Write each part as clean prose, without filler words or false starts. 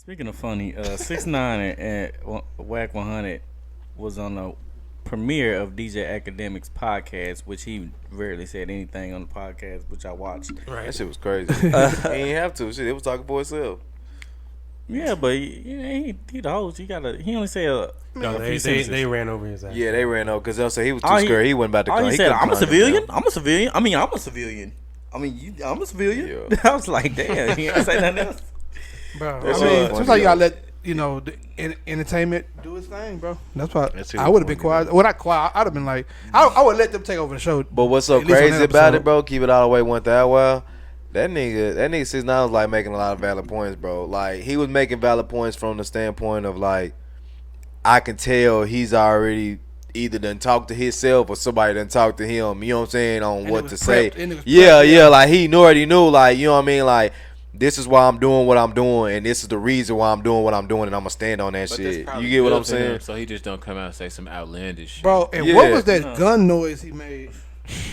Speaking of funny, 6ix9ine and Whack 100 was on the premiere of DJ Academic's podcast, which he rarely said anything on the podcast, which I watched. Right. That shit was crazy. He ain't have to. Shit, it was talking for itself. Yeah, but he the host. He only say No, a few sentences. they ran over his ass. Yeah, they ran over because they'll say he was too All he- scared. He wasn't about to All come. he He said, couldn't I'm a climb them civilian. down. I'm a civilian. I'm a civilian. I'm a civilian. Yeah. I was like, damn, he ain't say nothing else. Bro, That's I mean, funny, sometimes you gotta though. let the entertainment do its thing, bro. That's why That shit I was would have been funny, quiet. Well, not quiet. I'd have been like, I would let them take over the show. But what's so At least on crazy that about episode. it, bro? Keep it all the way 1,000 while. That nigga 6ix9ine was like making a lot of valid points, bro. Like he was making valid points from the standpoint of like, I can tell he's already either done talked to himself or somebody done talked to him. You know what I'm saying on And what it to was say. prepped, and it was Yeah, prepped, yeah. Like he already knew. Like you know what I mean. Like this is why I'm doing what I'm doing, and this is the reason why I'm doing what I'm doing, and I'm gonna stand on that But that's shit. probably You get what good I'm to him, saying? So he just don't come out and say some outlandish shit. Bro, and Yeah. what was that gun noise he made?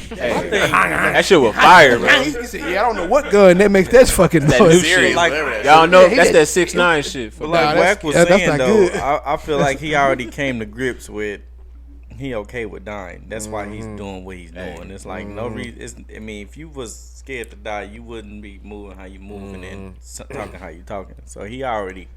Hey, that shit was fire, bro. He said, "Yeah, I don't know what gun that makes that fucking That noise." new Serious, shit. like- Y'all know Yeah, he that's did- that 6ix9ine shit. But Nah, like that's- Wack was that's saying not though, good. I feel like he already came to grips with he okay with dying. That's why he's doing what he's doing. It's like no reason. I mean, if you was scared to die, you wouldn't be moving how you moving and talking how you talking. So he already.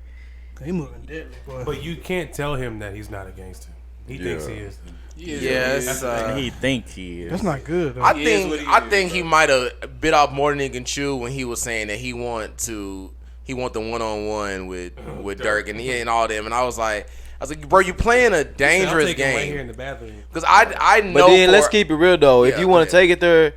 He moving deadly, boy. But you can't tell him that he's not a gangster. He thinks he is. Yes, he think he is. That's not good. Though. I think he might have bit off more than he can chew when he was saying that he want the 1-on-1 with Dirk and all them, and I was like, bro, you playing a dangerous I'll take him right here game in the bathroom. because I know. But then let's keep it real though. If Yeah, you go want to ahead. take it there,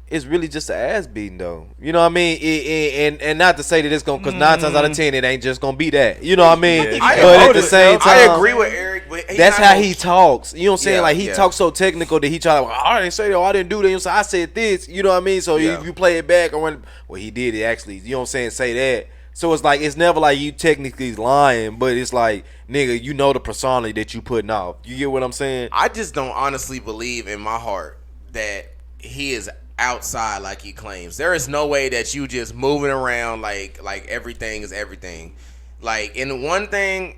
it's really just an ass beating though. You know what I mean? And not to say that it's gonna, because 9 times out of 10 it ain't just gonna be that. You know what I mean? Yeah. But at the same time, I agree with Eric, but he's that's not how gonna- he talks. You know what I'm saying? Yeah, Like he yeah. talks so technical that he try to, well, I didn't say that. I didn't do that. You know, so I said this. You know what I mean? So Yeah. you play it back or when, well, he did it actually. You know what I'm saying? Say that. So it's like it's never like you technically lying, but it's like, nigga, you know the persona that you putting off. You get what I'm saying? I just don't honestly believe in my heart that he is outside like he claims. There is no way that you just moving around like everything is everything. Like, and one thing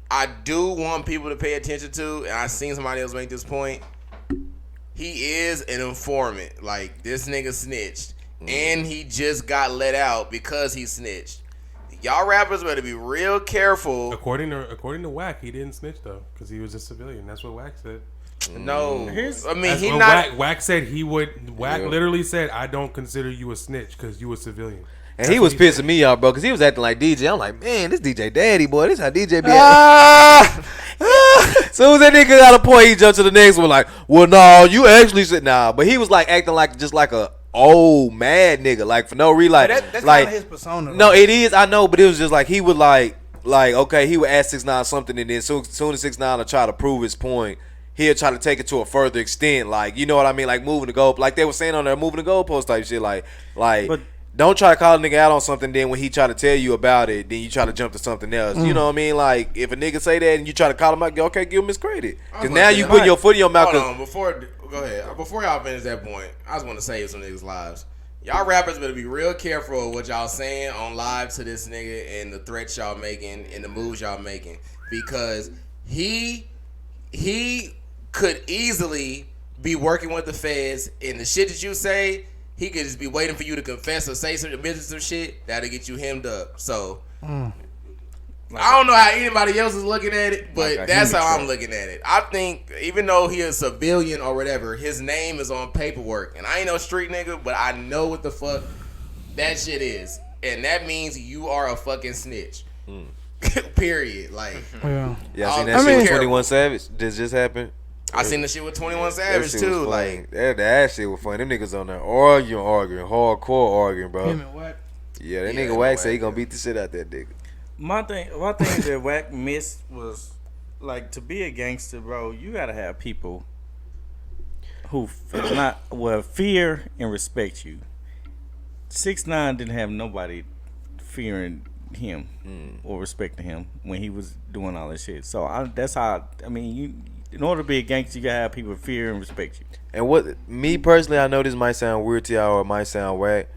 I do want people to pay attention to, and I seen somebody else make this point, he is an informant. Like, this nigga snitched, and he just got let out because he snitched. Y'all rappers better be real careful. According to Wack, he didn't snitch though because he was a civilian. That's what Wack said. No, I mean, That's he what not. Wack said he would. Wack Yeah. literally said, "I don't consider you a snitch because you a civilian." And That's he was what pissing me off, bro, because he was acting like DJ. I'm like, man, this DJ daddy, boy. This how DJ be Soon as that nigga got a point, he jumped to the next one like, well, no, you actually said nah. But he was like acting like just like a old mad nigga, like for no reason. Like, That's like kind of his persona. no, though. it is. I know, but it was just like he would like okay, he would ask 6ix9ine something, and then soon as 6ix9ine will try to prove his point, he'll try to take it to a further extent. Like, you know what I mean? Like moving the goal, like they were saying on there, moving the goalpost type shit. Like. But- Don't try to call a nigga out on something, then when he try to tell you about it, then you try to jump to something else. You know what I mean? Like, if a nigga say that and you try to call him out, okay, give him his credit. Because now you putting your foot in your mouth. Hold on, go ahead. Before y'all finish that point, I just want to save some niggas' lives. Y'all rappers better be real careful of what y'all saying on live to this nigga and the threats y'all making and the moves y'all making, because he could easily be working with the feds, and the shit that you say, he could just be waiting for you to confess or say some admit some shit that'll get you hemmed up. So I don't know how anybody else is looking at it, but Like a that's human how I'm trap. looking at it. I think even though he is a civilian or whatever, his name is on paperwork, and I ain't no street nigga, but I know what the fuck that shit is, and that means you are a fucking snitch. Period. Like, Yeah. Yeah, I seen I that shit mean- with 21 Savage. This just happened. I seen the shit with 21 That Savage shit too. was funny. Like, That shit was funny. Them niggas on there arguing, hardcore arguing, bro. Him and what? Yeah, that Yeah, nigga Wack Wack, said he gonna yeah. beat the shit out that nigga. My thing that Wack missed was like, to be a gangster, bro. You gotta have people who fear and respect you. 6ix9ine didn't have nobody fearing him or respecting him when he was doing all this shit. So that's how. I mean, you in order to be a gangster, you gotta have people fear and respect you. And what me personally, I know this might sound weird to y'all or it might sound whack.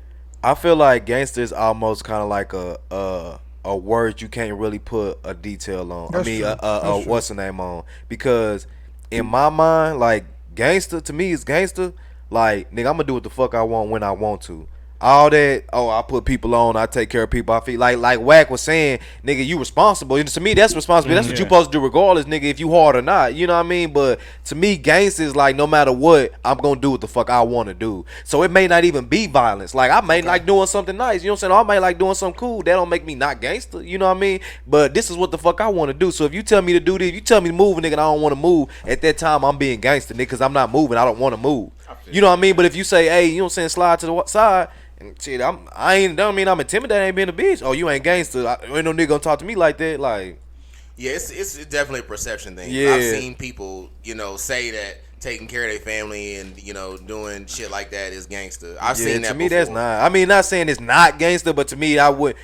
I feel like gangster is almost kind of like a a word you can't really put a detail on. That's true. That's true. What's the name on? Because in my mind, like gangster to me is gangster. Like nigga, I'm gonna do what the fuck I want when I want to. All that, I put people on, I take care of people. I feel like Wack was saying, nigga, you responsible. To me, that's responsibility. That's what you supposed to do regardless, nigga, if you hard or not. You know what I mean? But to me, gangsta is like, no matter what, I'm gonna do what the fuck I want to do. So it may not even be violence. Like I may like doing something nice. You know what I'm saying? I may like doing something cool. That don't make me not gangster. You know what I mean? But this is what the fuck I want to do. So if you tell me to do this, if you tell me to move, nigga, and I don't want to move, at that time I'm being gangster, nigga, because I'm not moving. I don't want to move. You know what I mean? But if you say, hey, you know what I'm saying, slide to the side. Shit, don't mean I'm intimidated. I ain't being a bitch. Oh, you ain't gangster. Ain't no nigga gonna talk to me like that. Like, yeah, it's definitely a perception thing. Yeah. I've seen people, say that taking care of their family and doing shit like that is gangster. I've seen that. To me, before. that's not. I mean, not saying it's not gangster, but to me, I would.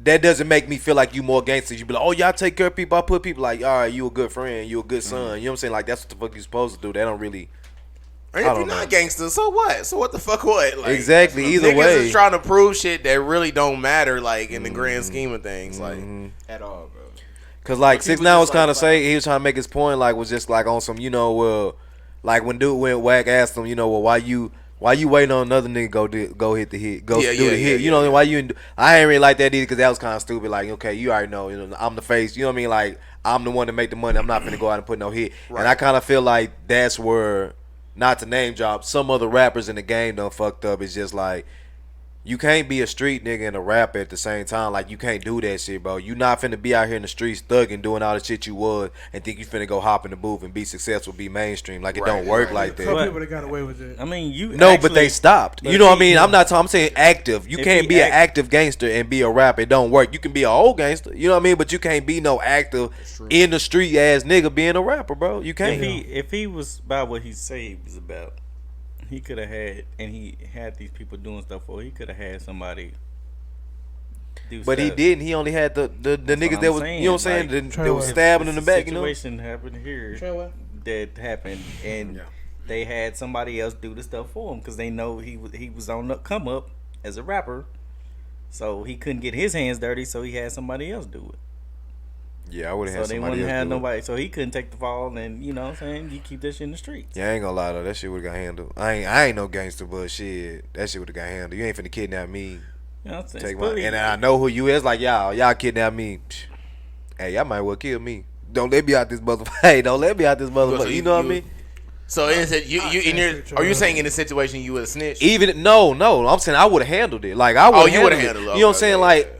That doesn't make me feel like you more gangster. You be like, oh, y'all take care of people. I put people like, all right, you a good friend, you a good son. You know what I'm saying? Like that's what the fuck you supposed to do. They don't really. And if you're not gangster, so what? So what the fuck what? Like, exactly. Either niggas way, is trying to prove shit that really don't matter, like in the grand scheme of things, like At all, bro. Cause like 6IX9INE was kind of like, say he was trying to make his point, like was just like on some, like when Wack asked him, well, why you waiting on another nigga go hit the hit, do the hit? You know, why you? I ain't really like that either, because that was kind of stupid. Like, okay, you already know, I'm the face. You know what I mean? Like I'm the one to make the money. I'm not finna go out and put no hit. Right. And I kind of feel like that's where. Not to name drop, some other rappers in the game done fucked up. It's just like, you can't be a street nigga and a rapper at the same time. Like, you can't do that shit, bro. You not finna be out here in the streets thugging, doing all the shit you was, and think you finna go hop in the booth and be successful, be mainstream. Like, it don't work like that. Some people that got away with it. I mean, but they stopped. You know what I mean? I'm saying active. You can't be an active gangster and be a rapper. It don't work. You can be an old gangster. You know what I mean? But you can't be no active in the street ass nigga being a rapper, bro. You can't. If he was about what he said he was about, he could have he had these people doing stuff for. He could have had somebody do but stuff. he didn't. He only had the niggas that was, you know what I'm saying, that was stabbing in the back. Situation happened here that happened, and they had somebody else do the stuff for him because they know he was on the come up as a rapper, so he couldn't get his hands dirty, so he had somebody else do it. Yeah, I would have had somebody else. So they wouldn't have do nobody. So he couldn't take the fall, and you know what I'm saying, you keep that shit in the streets. Yeah, I ain't gonna lie though, that shit would have got handled. I ain't no gangster, but shit, that shit would have got handled. You ain't finna kidnap me. You know what I'm saying? Take my, and I know who you is. Like y'all kidnap me. Hey, y'all might well kill me. Don't let me out this motherfucker. Hey, don't let me out this motherfucker. So you know what I mean? So are you saying in this situation you would have snitched? Even no, I'm saying I would have handled it. Like I would. You would have handled it. You know what I'm saying? Like.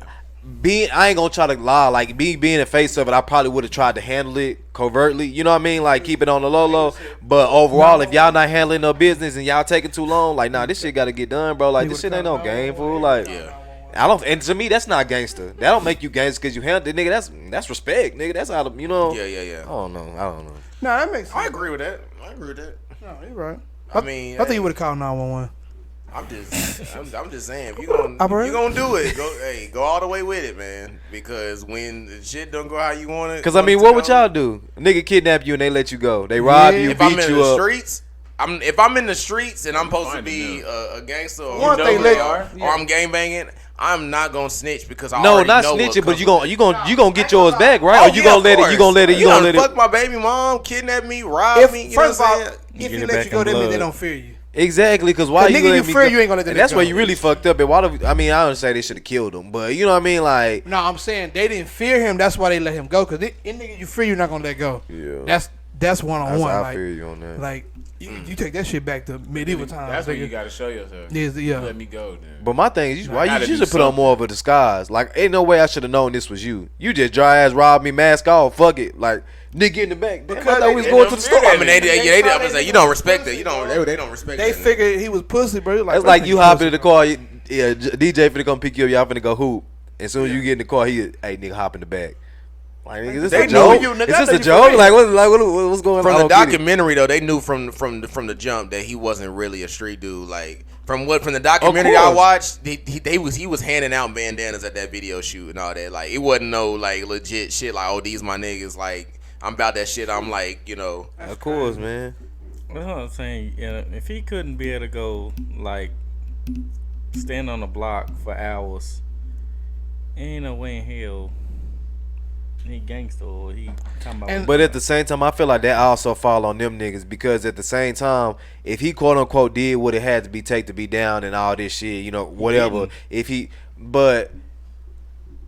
I ain't gonna try to lie. Like being the face of it, I probably would have tried to handle it covertly. You know what I mean? Like keep it on the low. But overall, if y'all not handling no business and y'all taking too long, like this shit got to get done, bro. Like this shit ain't no game, fool. Like I don't. And to me, that's not gangster. That don't make you gangster because you handle it, nigga. That's respect, nigga. That's how you know. Yeah. I don't know. No, that makes sense. I agree with that. No, you're right. I mean, I think you would have called 911. I'm just saying, if you gonna do it, go all the way with it, man. Because when the shit don't go how you want it, because I mean, what would y'all do? Nigga kidnap you and they let you go. They rob you, if beat I'm in you the up. Streets, if I'm in the streets and I'm supposed to be a gangster, or Or I'm gangbanging, I'm not gonna snitch because I already not know snitching, but you gonna gonna get yours back, right? Or you gonna let it? You gonna let it? You gonna let it? Fuck my baby mom, kidnap me, rob me. You know what I'm saying? If he let you go, that means they don't fear you. Exactly, because why you nigga you fear, you ain't gonna let them. That's where you really fucked up. And I don't say they should have killed him, but you know what I mean, like. No, I'm saying they didn't fear him. That's why they let him go. Cause nigga you fear, you're not gonna let go. Yeah. That's one on one. I feel you on that. Like you take that shit back to medieval times. That's when you gotta show yourself. Yeah. Let me go. Then. But my thing is, why you should put on more of a disguise? Like, ain't no way I should have known this was you. You just dry ass robbed me, mask off, fuck it, like. Nigga in the back. Because I thought we was going to the store. I mean, they you don't respect it. They don't respect it. They figured he was pussy, bro. It's like you hop in the car. Yeah, DeeJay finna come pick you up. Y'all finna go hoop. As soon as you get in the car, hey nigga, hop in the back. Like, nigga, is this a joke? Is this a joke? Like, what's going on? From the documentary though, they knew from the jump that he wasn't really a street dude. Like from the documentary I watched, he was handing out bandanas at that video shoot and all that. Like it wasn't no like legit shit. Like, oh, these my niggas. Like. I'm about that shit. I'm like, Of course, man. That's what I'm saying. If he couldn't be able to go, like, stand on the block for hours Ain't no way in hell he gangster or he talking about. And- But at the same time, I feel like that also fall on them niggas because at the same time, if he quote unquote did what it had to be take to be down and all this shit, you know, whatever. But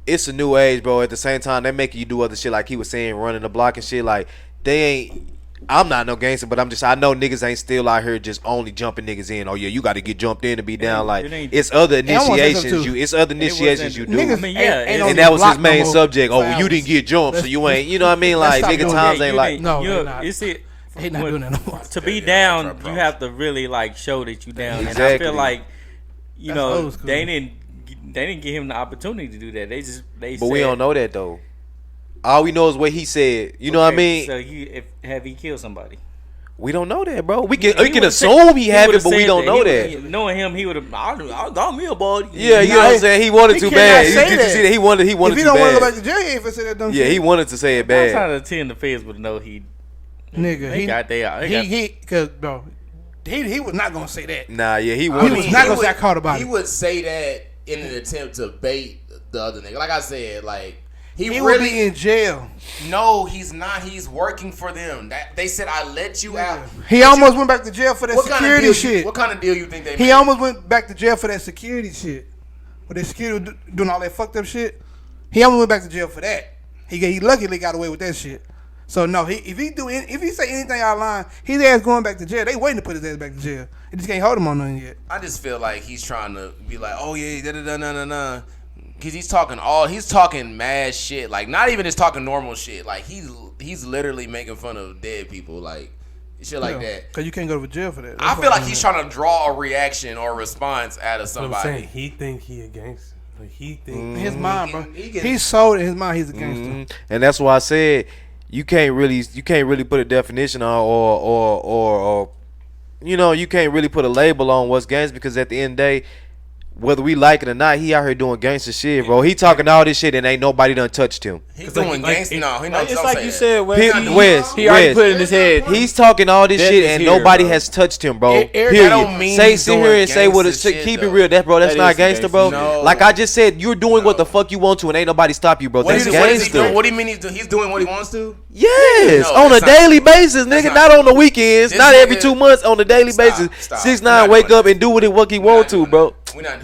it's a new age, bro. At the same time, they making you do other shit like he was saying, running the block and shit. Like they ain't. I'm not no gangster, but I know niggas ain't still out here just only jumping niggas in. Oh yeah, you got to get jumped in to be down. Like it's other I wanna say something initiations. too. It's other initiations you do. Niggas I mean, yeah, ain't on And this that was his block no main more subject. Oh, for you didn't hours. get jumped, so you ain't. You know what I mean? Let's Like stop nigga, doing times that. ain't you like. didn't- No, you're- they're not. it's it. He not doing that no more. To be down, you have to really like show that you down. And I Exactly. feel like, you That's know, old school. they didn't give him the opportunity to do that. They. But we don't know that though. All we know is what he said. You know what I mean? So have he killed somebody? We don't know that, bro. We He can would've assume he have would've it, but we said don't know that. Knowing him, he would have. I'll got me a body. Yeah, you know what I'm saying? He wanted He too cannot bad. say Did you that. see that? He wanted If too he don't want to go bad. back to jail, he ain't finna say that dumb Yeah, shit. he wanted to say it I'm bad. trying to tell the feds would know he. Nigga, They got they. cause bro, he was not gonna say that. Nah, yeah, he He wanted was to. not gonna say I caught about He it. would say that in an attempt to bait the other nigga. Like I said, like He he would be really in jail. no, he's not. He's working for them. That they said I let you out. He almost went back to jail for that What kind of security deal? shit. What kind of deal you think they He made? almost went back to jail for that security shit. With that security doing all that fucked up shit. He almost went back to jail for that. He luckily got away with that shit. So no, if he say anything out of line, his ass going back to jail. They waiting to put his ass back to jail. They just can't hold him on nothing yet. I just feel like he's trying to be like, oh yeah, da da da da da. Cause he's talking mad shit. Like not even just talking normal shit. Like he's literally making fun of dead people. Like shit like that. Cause you can't go to jail for that. I feel like he's trying to draw a reaction or response out of I'm somebody. saying he think he a gangster. Like he think in his mind, bro. He can- He's sold in his mind. He's a gangster. And that's why I said you can't really put a definition on or you know, you can't really put a label on what's gangster because at the end of the day, whether we like it or not, he out here doing gangster shit, bro. He talking all this shit and ain't nobody done touched him. He's doing gangster. No, he knows. It's like you said, Wes, he already Wes. put it in his head. He's talking all this Death shit is and here, nobody bro. has touched him, bro. Eric, Period. that don't mean Say he's sit here doing and say what it gangster shit, keep it though. real. That's That not is gangster, bro. gangster. No. Like I just said, you're doing what the fuck you want to and ain't nobody stop you, bro. What That's is he gangster. doing? What do you mean he's doing what he wants to? Yes, No, on a that's not- daily basis, nigga. not- Not on the weekends. This Not every nigga- 2 months. On a daily basis. Stop. 6ix9ine We're wake not doing up and do what he want to, bro. He not.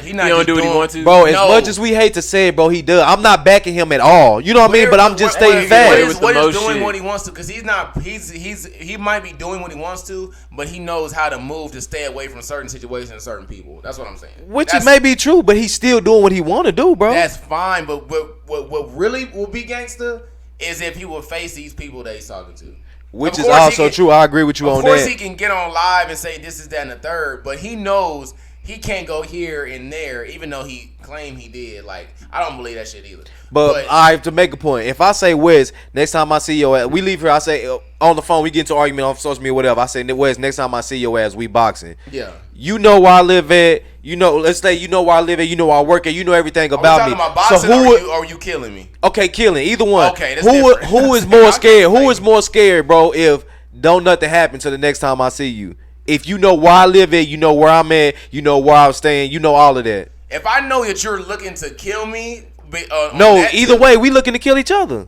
He He don't do what he want to. Bro, as No. much as we hate to say it, bro, he does. I'm not backing him at all. You know what I mean? But I'm just stating facts. What What is is doing shit. what he wants to? Because he's not. He might be doing what he wants to, but he knows how to move to stay away from certain situations and certain people. That's what I'm saying. Which That's- it may be true, but he's still doing what he want to do, bro. That's fine, but what really will be gangster is if he will face these people that he's talking to. Which Of is course he also can- true. I agree with you on Of course, that. he can get on live and say this is that and the third, but he knows he can't go here and there, even though he claimed he did. Like I don't believe that shit either. But I have to make a point. If I say Wes, next time I see your ass, we leave here. I say on the phone, we get into an argument on social media, whatever. I say Wes, next time I see your ass, we boxing. yeah. You know where I live at. You know, let's say you know where I live at. You know where I work at. You know everything Are we about talking me. about boxing So who? or are you killing me? Okay, killing either one. Okay, that's who different. who is I more can scared? Who say- is more scared, bro? If don't nothing happen till the next time I see you. If you know where I live at, you know where I'm at. You know where I'm staying. You know all of that. If I know that you're looking to kill me, on No, that either tip, way, we looking to kill each other.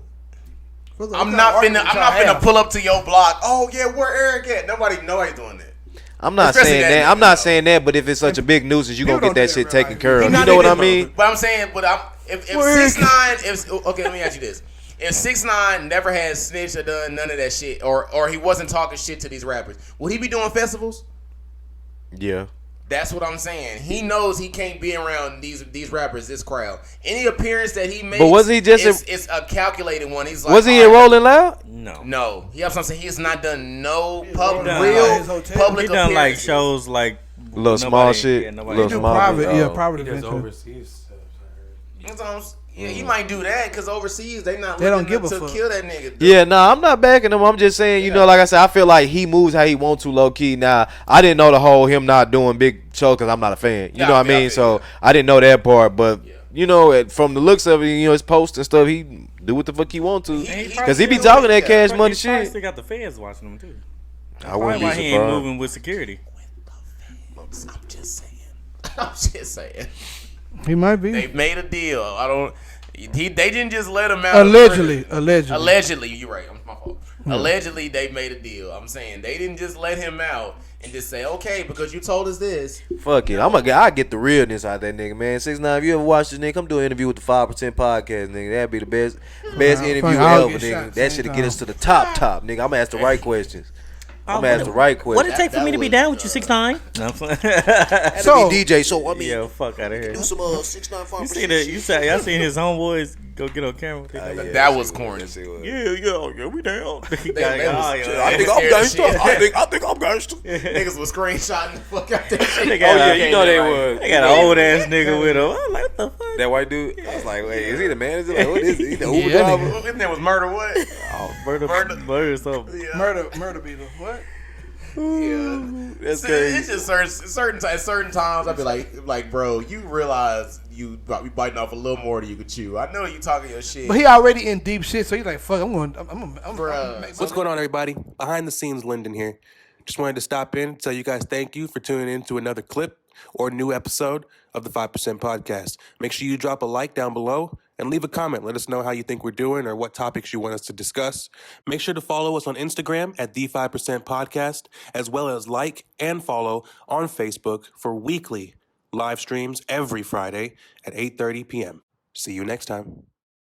I'm not finna pull up to your block. Oh yeah, where Eric at? Nobody's doing that. I'm not Especially saying that that. nigga, I'm not though. saying that. But if it's such a big nuisance, you gonna People get that don't do shit that, taken right? care He of. not You know what I even- mean? But I'm saying, if Where- 6ix9ine, okay, let me ask you this: if 6ix9ine never had snitched or done none of that shit, or he wasn't talking shit to these rappers, would he be doing festivals? Yeah. That's what I'm saying. He knows he can't be around these rappers, this crowd. Any appearance that he makes, But was he just it's a calculated one. He's like, Was he all in right, Rolling Loud? No. No, he has something. He has not done no done real his hotel. public He done like appearances. shows like Little small shit. nobody Little Do small private, bit. yeah, Oh. private he does adventure. overseas stuff. I heard. That's what I'm Yeah, he might do that because overseas they not They don't looking give a to fuck. kill that nigga. Yeah, nah, I'm not backing him. I'm just saying, you know, like I said, I feel like he moves how he wants to, low key. Now, I didn't know the whole him not doing big shows because I'm not a fan. You Yeah, know what I I mean? feel So you. I didn't know that part. But you know, from the looks of it, you know, his posts and stuff, he do what the fuck he want to. Because he be talking that cash money He probably shit. still got the feds watching him too. I wouldn't Why be he ain't surprised. moving with security? I'm just saying. I'm just saying. He might be. They made a deal. They didn't just let him out. Allegedly, you're right. It's my fault. Allegedly, they made a deal. I'm saying they didn't just let him out and just say, okay, because you told us this. Fuck it. I get the realness out of that nigga, man. 6ix9ine, if you ever watch this nigga, come do an interview with the 5% podcast, nigga. That'd be the best interview I'll ever, get nigga. shot That same should get us time. to the top, nigga. I'm gonna ask the right questions. I'm gonna ask the right What questions. it take for me to be down with you, 6ix9ine? No, I'm playing. So Be DJ, so I mean, Yeah, fuck out of here. do some 6ix9ine 5%. You see that? Y'all seen his homeboys go get on camera with that? Yeah, That was corny. Yeah, we down. I think I'm gangster. I think I'm gangster. Niggas was screenshotting the fuck out that shit. They got, you know they was. They got an old ass nigga with him. I'm like, what the fuck? That white dude. I was like, wait, is he the manager? Like, what is he? He the Uber Yeah, driver? His name was Murder what? Oh, murder something. Yeah. murder beetle. What? Yeah. That's See, crazy. it's just certain times I'd be like, bro, you realize you be biting off a little more than you could chew. I know you talking your shit. But he already in deep shit, so he's like, fuck, I'm Bruh. make What's going on, everybody? Behind the scenes, Lyndon here. Just wanted to stop in and tell you guys thank you for tuning in to another clip or new episode of the 5% Podcast. Make sure you drop a like down below and leave a comment. Let us know how you think we're doing or what topics you want us to discuss. Make sure to follow us on Instagram at the 5% Podcast, as well as like and follow on Facebook for weekly live streams every Friday at 8:30 p.m. See you next time.